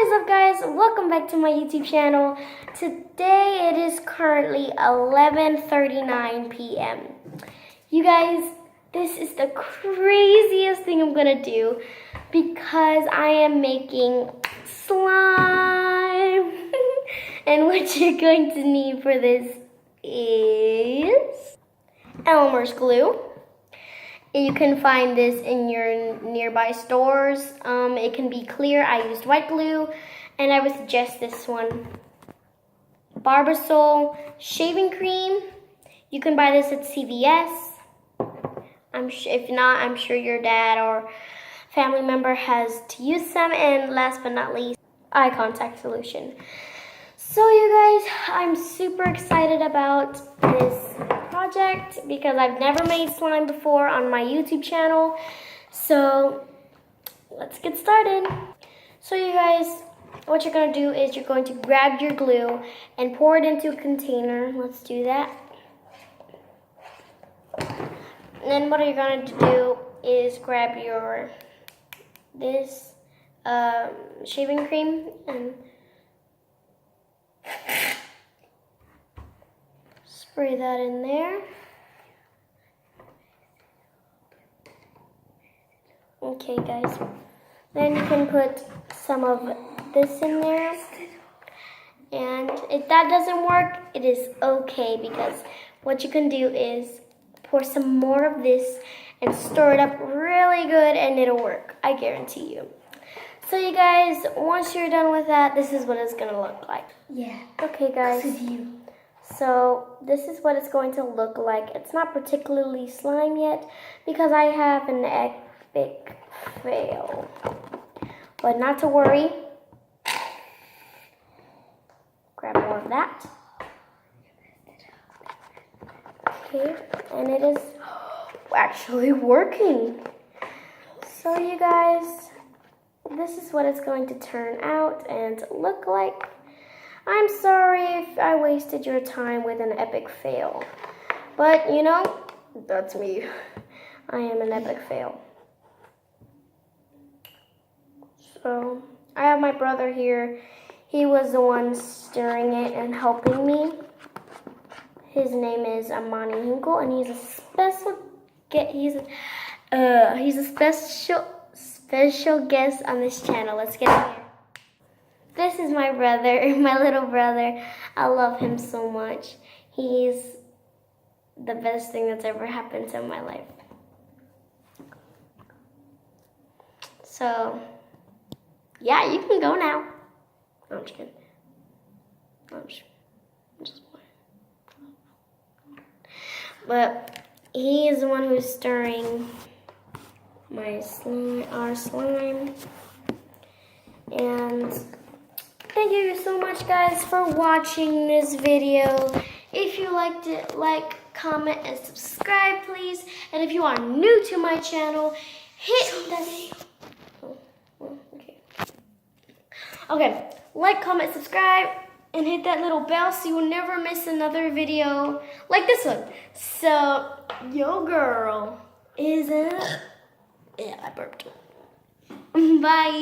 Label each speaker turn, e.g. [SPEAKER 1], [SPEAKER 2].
[SPEAKER 1] What is up, guys? Welcome back to my YouTube channel. Today it is currently 11:39 p.m. You guys, this is the craziest thing I'm gonna do because I am making slime. And what you're going to need for this is Elmer's glue. You can find this in your nearby stores. It can be clear. I used white glue, and I would suggest this one. Barbasol shaving cream. You can buy this at CVS. If not, I'm sure your dad or family member has to use some. And last but not least, eye contact solution. So you guys, I'm super excited about this project because I've never made slime before on my YouTube channel. So let's get started. So you guys, what you're going to do is you're going to grab your glue and pour it into a container. Let's do that. And then what you're going to do is grab this shaving cream and spray that in there. Okay, guys. Then you can put some of this in there. And if that doesn't work, it is okay because what you can do is pour some more of this and stir it up really good and it'll work. I guarantee you. So you guys, once you're done with that, this is what it's going to look like.
[SPEAKER 2] Yeah.
[SPEAKER 1] Okay, guys. So this is what it's going to look like. It's not particularly slime yet because I have an epic fail. But not to worry. Grab more of that. Okay, and it is actually working. So you guys, this is what it's going to turn out and look like. I'm sorry if I wasted your time with an epic fail. But, you know, that's me. I am an epic fail. So, I have my brother here. He was the one stirring it and helping me. His name is Amani Hinkle, and he's a special guest on this channel. Let's get in here. This is my brother, my little brother. I love him so much. He's the best thing that's ever happened to my life. So, yeah, you can go now. No, I'm just kidding. I'm just playing. But he is the one who's stirring our slime. And thank you so much, guys, for watching this video. If you liked it, like, comment, and subscribe, please. And if you are new to my channel, hit that. Okay, like, comment, subscribe, and hit that little bell so you will never miss another video like this one. So, your girl is a... Yeah, I burped. Bye.